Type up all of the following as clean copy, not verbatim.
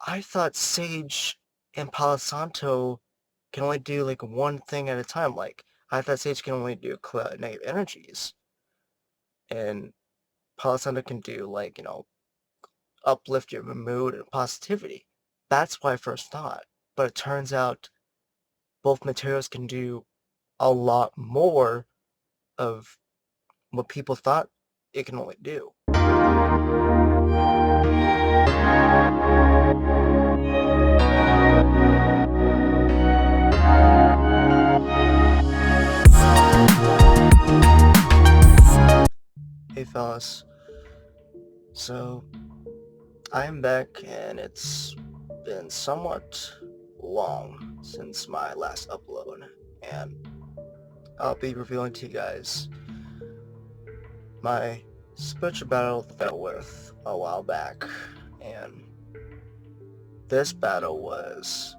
I thought Sage and Palo Santo can only do like one thing at a time. Like, I thought Sage can only do negative energies, and Palo Santo can do like, uplift your mood and positivity. That's what I first thought. But it turns out both materials can do a lot more of what people thought it can only do. Hey fellas, so I am back and it's been somewhat long since my last upload, and I'll be revealing to you guys my spiritual battle that I dealt with a while back. And this battle was,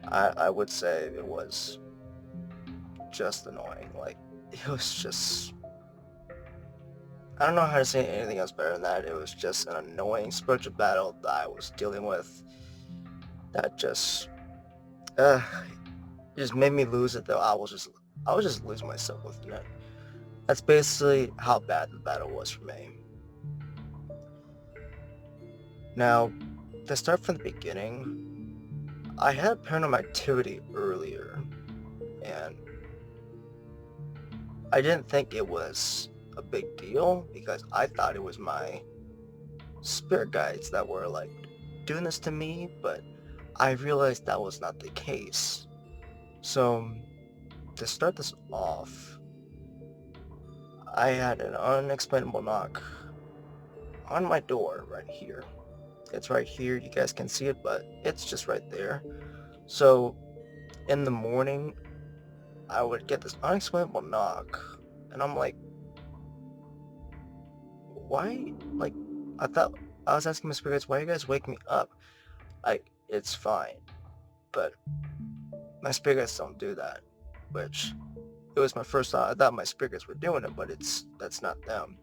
I would say it was just annoying. Like, it was just, I don't know how to say anything else better than that. It was just an annoying spiritual battle that I was dealing with that uh, just made me lose it though. I was just losing myself within it. That's basically how bad the battle was for me. Now, to start from the beginning, I had Paranormal Activity earlier, and I didn't think it was a big deal because I thought it was my spirit guides that were like doing this to me, but I realized that was not the case. So, to start this off, I had an unexplainable knock on my door right here. It's right here, you guys can see it, but it's just right there. So, in the morning, I would get this unexplainable knock, and I'm like, why? Like, I thought, I was asking my spirits, why are you guys waking me up? Like, it's fine, but my spirits don't do that, which it was my first thought. I thought my spirits were doing it, but that's not them.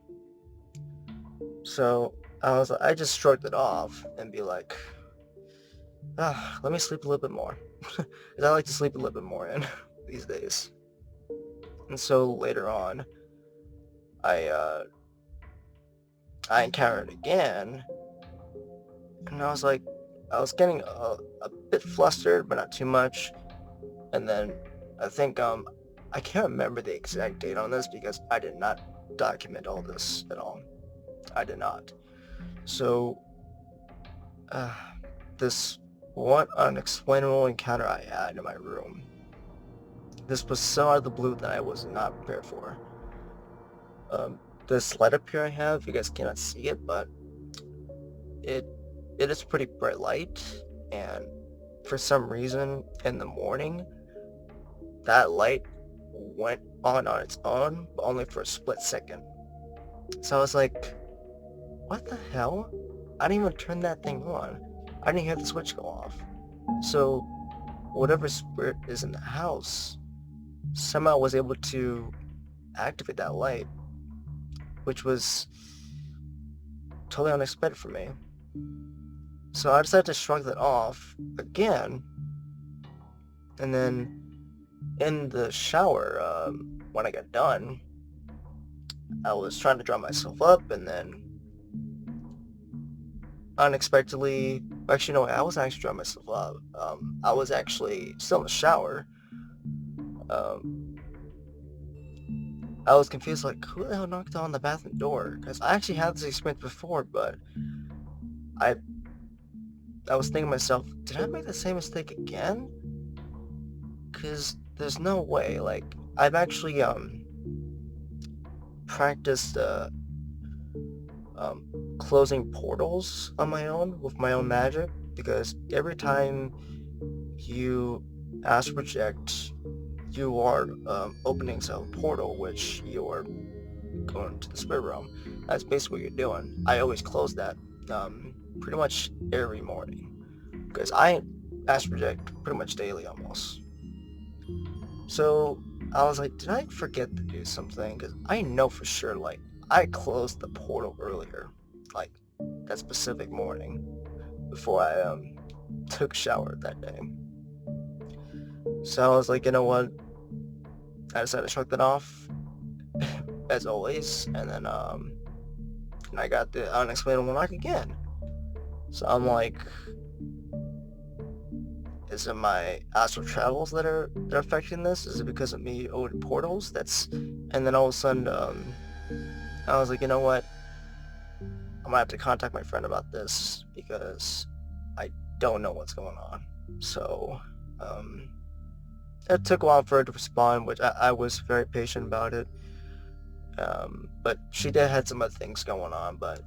So I just shrugged it off and be like, let me sleep a little bit more. Because I like to sleep a little bit more in these days. And so later on, I uh, I encountered it again, and I was getting a bit flustered, but not too much. And then I think I can't remember the exact date on this because I did not document all this at all. I did not. So uh, this one unexplainable encounter I had in my room. This was so out of the blue that I was not prepared for. Um, this light up here I have, you guys cannot see it, but it it is pretty bright light, and for some reason in the morning, that light went on its own, but only for a split second. So I was like, what the hell? I didn't even turn that thing on. I didn't hear the switch go off. So whatever spirit is in the house somehow was able to activate that light, which was totally unexpected for me. So I decided to shrug that off again, and then in the shower, when I got done, I was trying to dry myself up, and then unexpectedly, actually no, I wasn't actually drying myself up. I was actually still in the shower. Um, I was confused, like, who the hell knocked on the bathroom door? Because I actually had this experience before, but I I was thinking to myself, did I make the same mistake again? Because there's no way. Like, I've actually practiced closing portals on my own with my own magic, because every time you astral project, you are opening some portal, which you are going to the spirit realm. That's basically what you're doing. I always close that pretty much every morning, because I astral project pretty much daily almost. So I was like, did I forget to do something? Because I know for sure, like, I closed the portal earlier, like that specific morning. before I took a shower that day. So I was like, you know what? I decided to shrug that off, as always, and then I got the unexplainable knock again. So I'm like, is it my astral travels that are affecting this? Is it because of me opening portals? And then all of a sudden, I was like, you know what? I'm gonna have to contact my friend about this because I don't know what's going on. So, it took a while for her to respond, which I was very patient about it. But she did had some other things going on, but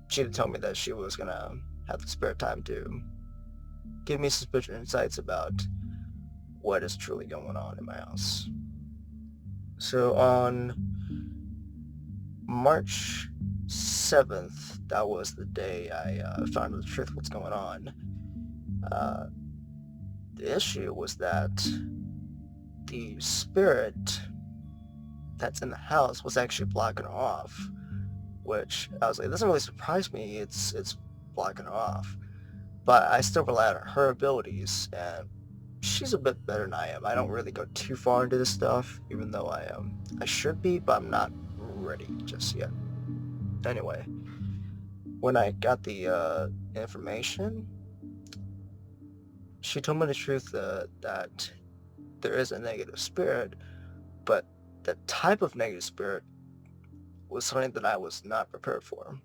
she did tell me that she was gonna have the spare time to give me suspicious insights about what is truly going on in my house. So on March 7th, that was the day I found out the truth of what's going on. The issue was that the spirit that's in the house was actually blocking her off, which I was like, it doesn't really surprise me. It's blocking her off, but I still rely on her abilities, and she's a bit better than I am. I don't really go too far into this stuff, even though I should be, but I'm not ready just yet. Anyway, when I got the information, she told me the truth that there is a negative spirit, but the type of negative spirit was something that I was not prepared for.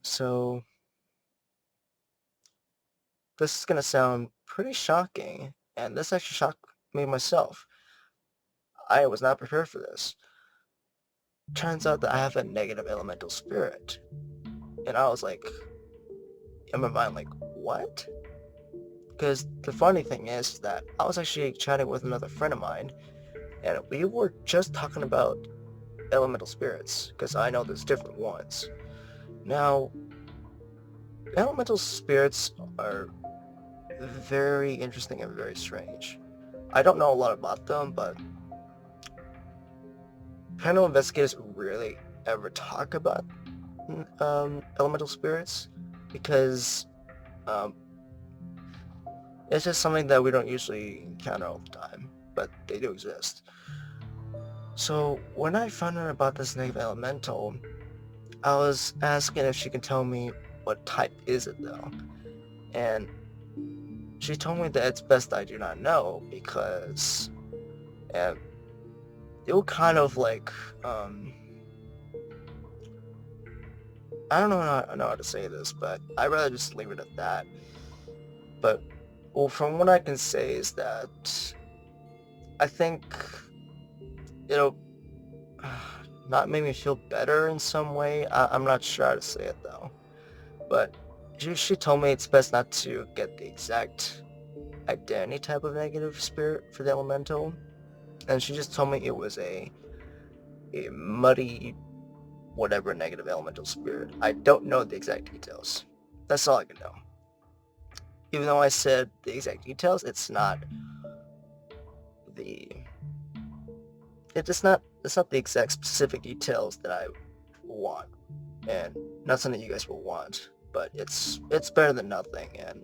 So this is gonna sound pretty shocking, and this actually shocked me myself. I was not prepared for this. Turns out that I have a negative elemental spirit. And I was like, in my mind, like, what? Because the funny thing is that I was actually chatting with another friend of mine, and we were just talking about elemental spirits, because I know there's different ones. Now, elemental spirits are very interesting and very strange. I don't know a lot about them, but paranormal investigators rarely ever talk about elemental spirits because um, it's just something that we don't usually encounter all the time, but they do exist. So when I found out about this negative elemental, I was asking if she can tell me what type is it though, and she told me that it's best I do not know because it will kind of like I don't know how to say this, but I'd rather just leave it at that. But well, from what I can say is that I think it'll not make me feel better in some way. I'm not sure how to say it though. But she told me it's best not to get the exact identity type of negative spirit for the elemental. And she just told me it was a muddy, whatever negative elemental spirit. I don't know the exact details. That's all I can know. Even though I said the exact details, it's not the the exact specific details that I want, and not something you guys will want, but it's better than nothing, and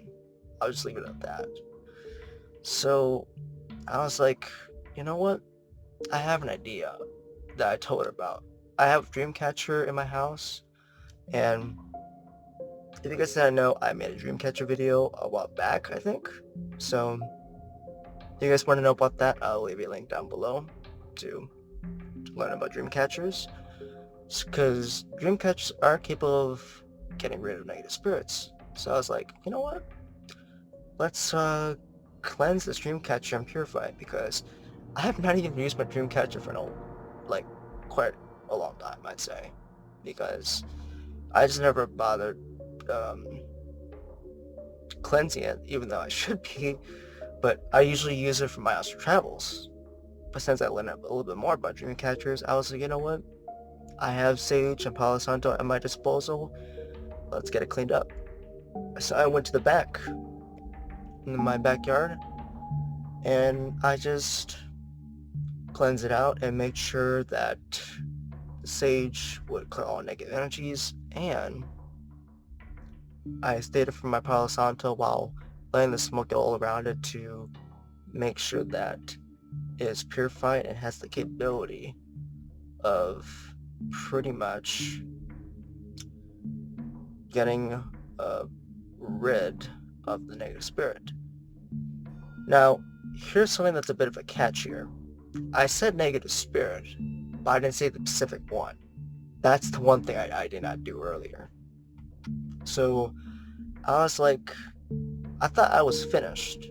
I'll just leave it at that. So I was like, you know what? I have an idea that I told her about. I have a Dreamcatcher in my house, and if you guys didn't know, I made a Dreamcatcher video a while back, I think. So if you guys want to know about that, I'll leave a link down below to learn about Dreamcatchers, because Dreamcatchers are capable of getting rid of negative spirits. So I was like, you know what? Let's cleanse this Dreamcatcher and purify it, because I have not even used my Dreamcatcher for like quite a long time, I'd say, because I just never bothered cleansing it, even though I should be. But I usually use it for my astral travels. But since I learned a little bit more about Dreamcatchers, I was like, you know what? I have Sage and Palo Santo at my disposal. Let's get it cleaned up. So I went to the back, in my backyard, and I just cleanse it out and make sure that the sage would clear all negative energies, and I stayed from my Palo Santo while letting the smoke get all around it to make sure that it is purified and has the capability of pretty much getting rid of the negative spirit. Now, here's something that's a bit of a catch here. I said negative spirit, but I didn't say the specific one. That's the one thing I did not do earlier. So I was like, I thought I was finished.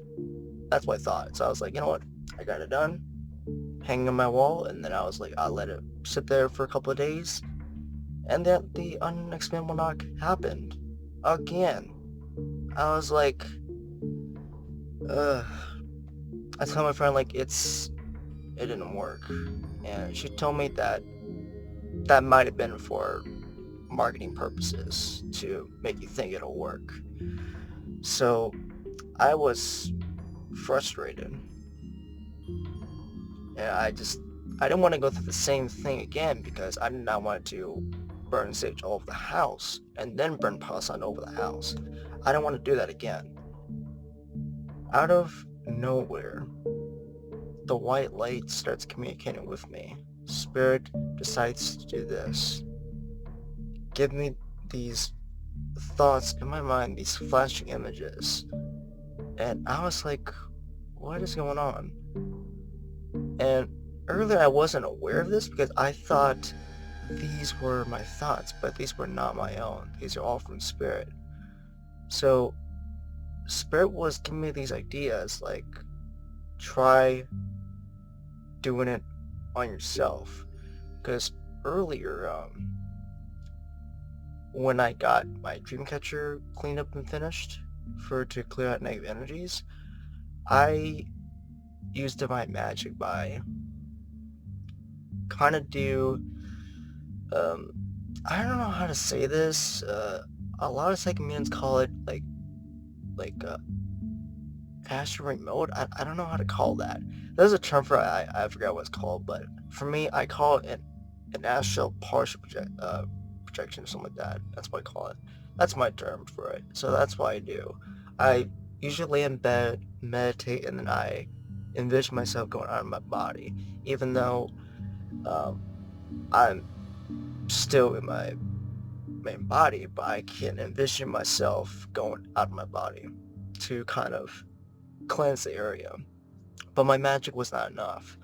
That's what I thought. So I was like, you know what? I got it done, hanging on my wall, and then I was like, I'll let it sit there for a couple of days. And then the unexplainable knock happened. Again. I was like, ugh. I told my friend, like, it didn't work. And she told me that that might have been for marketing purposes to make you think it'll work. So I was frustrated. And I didn't want to go through the same thing again because I did not want to burn sage all over the house and then burn Palo over the house. I don't want to do that again. Out of nowhere, the white light starts communicating with me. Spirit decides to do this. Give me these thoughts in my mind, these flashing images. And I was like, what is going on? And earlier I wasn't aware of this because I thought these were my thoughts, but these were not my own. These are all from Spirit. So Spirit was giving me these ideas like, try doing it on yourself. Because earlier, when I got my Dreamcatcher cleaned up and finished to clear out negative energies, I used Divine Magic by kind of do, I don't know how to say this, a lot of second mediums call it like astral remote. I don't know how to call that. There's a term for it, I forgot what it's called, but for me, I call it an astral partial projection or something like that. That's what I call it. That's my term for it. So that's what I do. I usually lay in bed, meditate, and then I envision myself going out of my body, even though I'm still in my main body, but I can envision myself going out of my body to kind of cleanse the area. But my magic was not enough.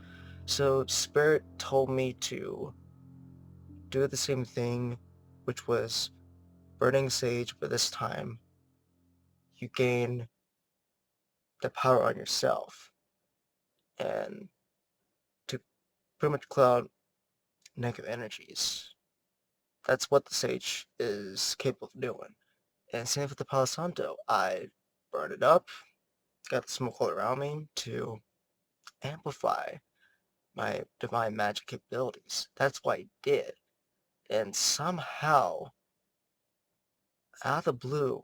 So Spirit told me to do the same thing, which was burning sage, but this time you gain the power on yourself and to pretty much clear out negative energies. That's what the sage is capable of doing. And same with the Palo Santo. I burned it up, got the smoke all around me to amplify my divine magic capabilities. That's what I did. And somehow, out of the blue,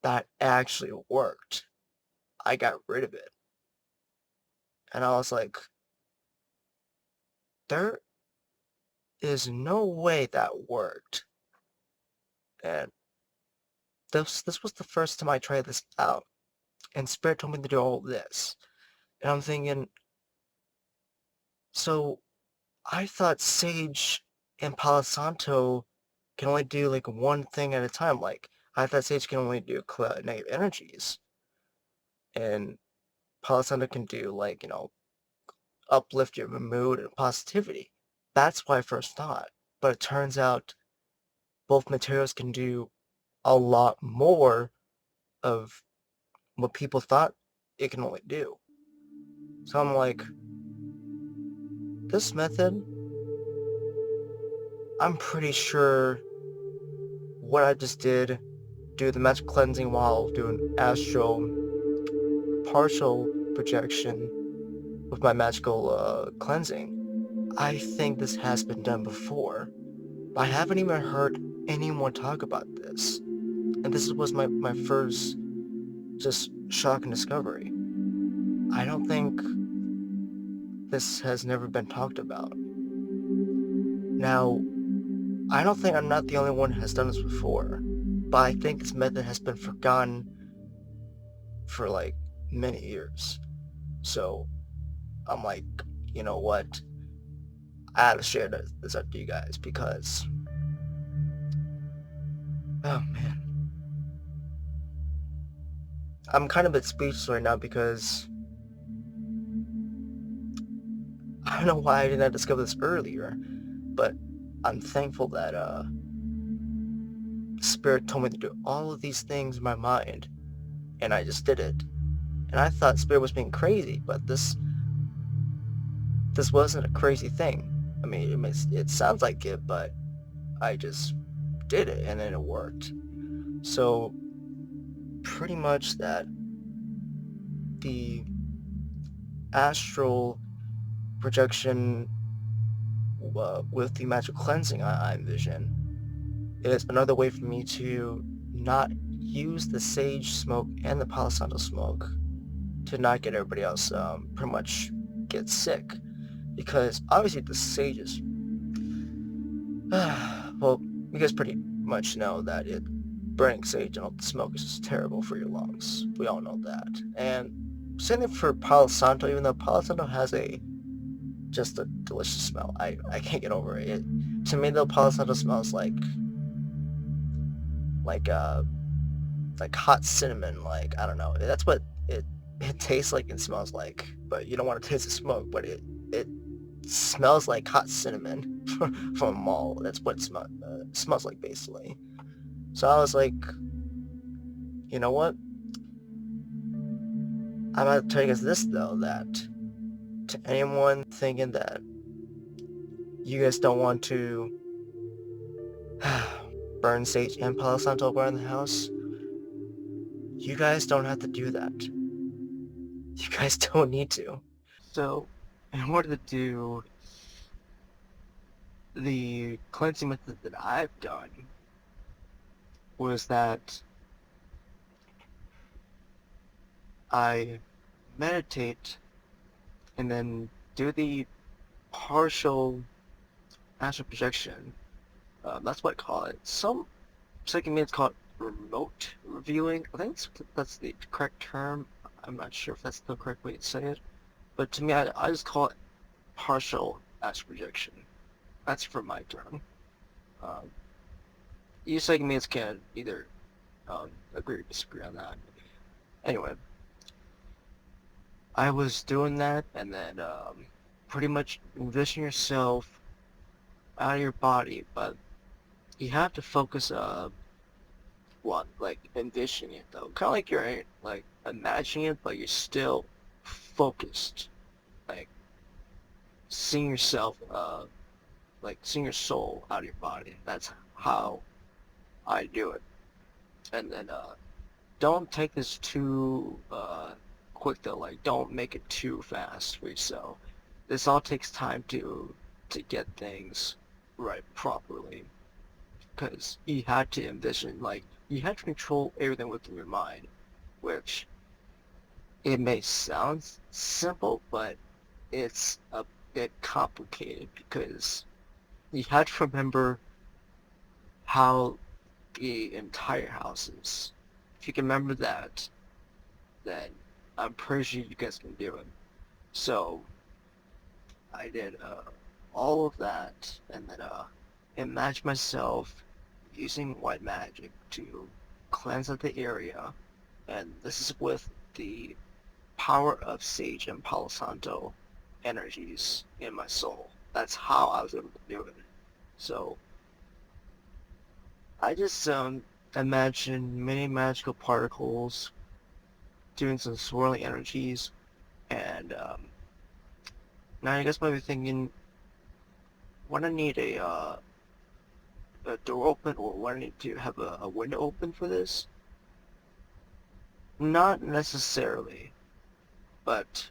that actually worked. I got rid of it. And I was like, there is no way that worked. And this was the first time I tried this out. And Spirit told me to do all this. And I'm thinking, so I thought Sage and Palo Santo can only do like one thing at a time. Like, I thought Sage can only do negative energies. And Palo Santo can do like, uplift your mood and positivity. That's what I first thought. But it turns out both materials can do a lot more of what people thought it can only do. So I'm like, this method, I'm pretty sure what I just did, do the magic cleansing while doing astral partial projection with my magical cleansing. I think this has been done before, but I haven't even heard anyone talk about this. And this was my first just shocking discovery. I don't think this has never been talked about. Now, I don't think I'm not the only one who has done this before, but I think this method has been forgotten for like many years. So I'm like, you know what? I have to share this up to you guys because, oh man, I'm kind of a bit speechless right now because I don't know why I did not discover this earlier, but I'm thankful that Spirit told me to do all of these things in my mind, and I just did it. And I thought Spirit was being crazy, but this wasn't a crazy thing. I mean, it sounds like it, but I just did it, and then it worked. So, pretty much that the astral projection with the magic cleansing I envision is another way for me to not use the sage smoke and the Palo Santo smoke to not get everybody else pretty much get sick. Because obviously the sages, well, you guys pretty much know that burning sage and all the smoke is just terrible for your lungs. We all know that. And same thing for Palo Santo, even though Palo Santo has just a delicious smell. I can't get over it. To me, though, Palo Santo smells like uh like hot cinnamon. Like, I don't know. That's what it tastes like and smells like. But you don't want to taste the smoke. But it smells like hot cinnamon from a mall. That's what it smells like, basically. So I was like, you know what? I'm going to tell you guys this, though, that to anyone thinking that you guys don't want to burn sage and Palo Santo around the house, you guys don't have to do that. You guys don't need to. So, in order to do the cleansing method that I've done, was that I meditate and then do the partial astral projection. That's what I call it. Some psychic means call it remote reviewing. I think that's the correct term. I'm not sure if that's the correct way to say it. But to me, I just call it partial astral projection. That's for my term. You psychic means can either agree or disagree on that. Anyway, I was doing that, and then pretty much envision yourself out of your body, but you have to focus like envisioning it though, kind of like you're like imagining it, but you're still focused, like seeing yourself, like seeing your soul out of your body. That's how I do it. And then don't take this too quick though. Like, don't make it too fast for yourself. This all takes time to get things right properly, because you had to envision, like, you had to control everything within your mind, which it may sound simple, but it's a bit complicated because you had to remember how the entire house is. If you can remember that, then I'm pretty sure you guys can do it. So I did all of that, and then imagine myself using white magic to cleanse out the area, and this is with the power of sage and Palo Santo energies in my soul. That's how I was able to do it. So I just imagine many magical particles doing some swirling energies, and now you guys might be thinking, when I need a door open, or when I need to have a window open for this? Not necessarily, but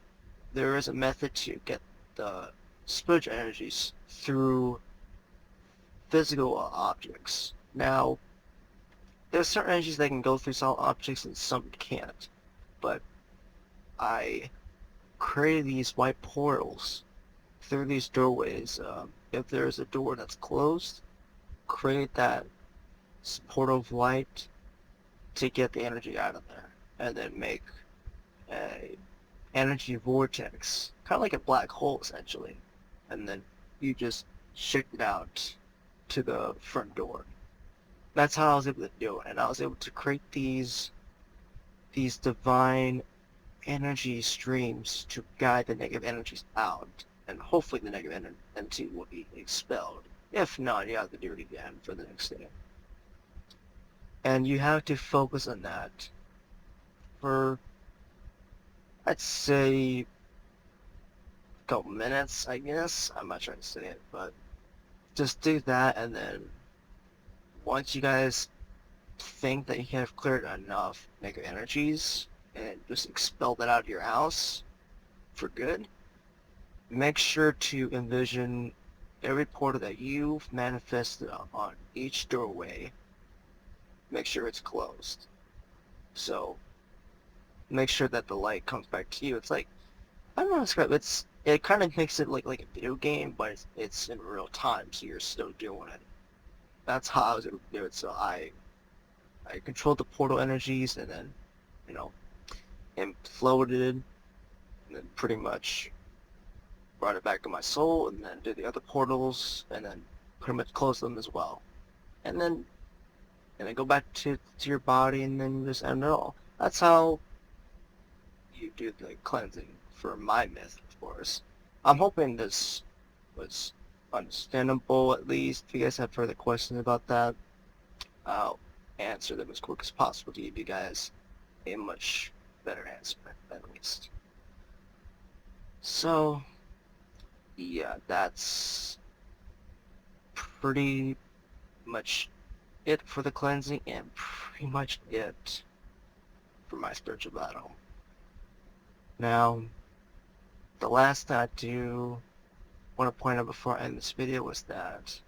there is a method to get the spiritual energies through physical objects. Now, there's certain energies that can go through solid objects and some can't, but I created these white portals through these doorways. If there's a door that's closed, create that portal of light to get the energy out of there, and then make a energy vortex, kind of like a black hole essentially, and then you just shift it out to the front door. That's how I was able to do it, and I was able to create these divine energy streams to guide the negative energies out, and hopefully the negative energy will be expelled. If not, you have to do it again for the next day. And you have to focus on that for, I'd say, a couple minutes, I guess. I'm not trying to say it, but just do that, and then once you guys think that you have cleared enough negative energies and just expel that out of your house for good, make sure to envision every portal that you've manifested on each doorway. Make sure it's closed. So make sure that the light comes back to you. It's like, I don't know how to describe it. It kind of makes it like a video game, but it's in real time, so you're still doing it. That's how I was able to do it. So I controlled the portal energies, and then, you know, imploded, and then pretty much brought it back to my soul, and then did the other portals, and then pretty much closed them as well. And then go back to your body, and then just end it all. That's how you do the cleansing for my myth, of course. I'm hoping this was understandable, at least. If you guys have further questions about that, I'll answer them as quick as possible to give you guys a much better answer, at least. So, yeah, that's pretty much it for the cleansing, and pretty much it for my spiritual battle. Now, the last thing I do want to point out before I end this video was that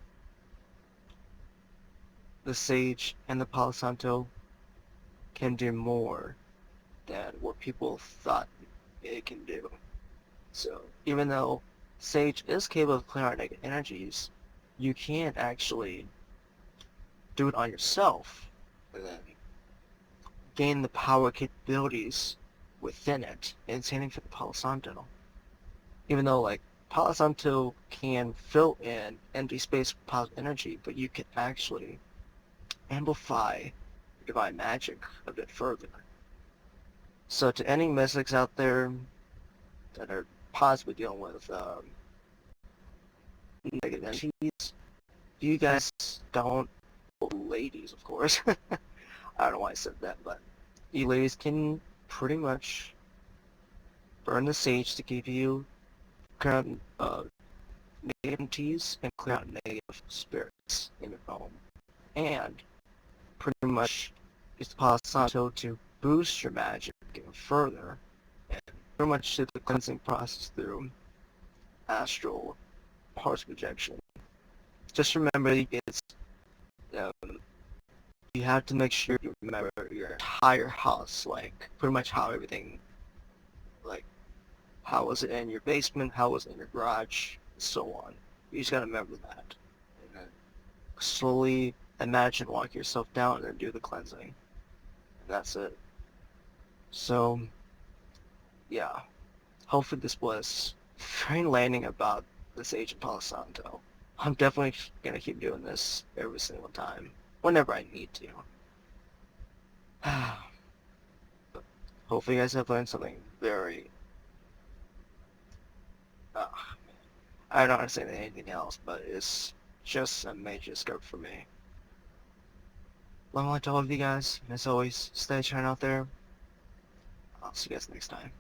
the Sage and the Palo Santo can do more than what people thought it can do. So even though Sage is capable of clearing out negative energies, you can't actually do it on yourself and then gain the power capabilities within it. And same thing for the Palo Santo. Even though like Palo Santo can fill in empty space with positive energy, but you can actually amplify divine magic a bit further. So to any mystics out there that are possibly dealing with negative energies, you guys don't, well, ladies of course, I don't know why I said that, but you ladies can pretty much burn the sage to give you current negative entities and clear out negative spirits in your home. And pretty much use the Palo Santo to boost your magic even further, and pretty much do the cleansing process through astral parts projection. Just remember, it's you have to make sure you remember your entire house, like pretty much how everything, like how was it in your basement, how was it in your garage, and so on. You just gotta remember that, and then slowly imagine walk yourself down and then do the cleansing, and that's it. So yeah, hopefully this was very enlightening about the Sage and Palo Santo. I'm definitely gonna keep doing this every single time, whenever I need to. Hopefully you guys have learned something very, I don't understand anything else, but it's just a major discovery for me. Long life to all of you guys, and as always, stay shining out there. I'll see you guys next time.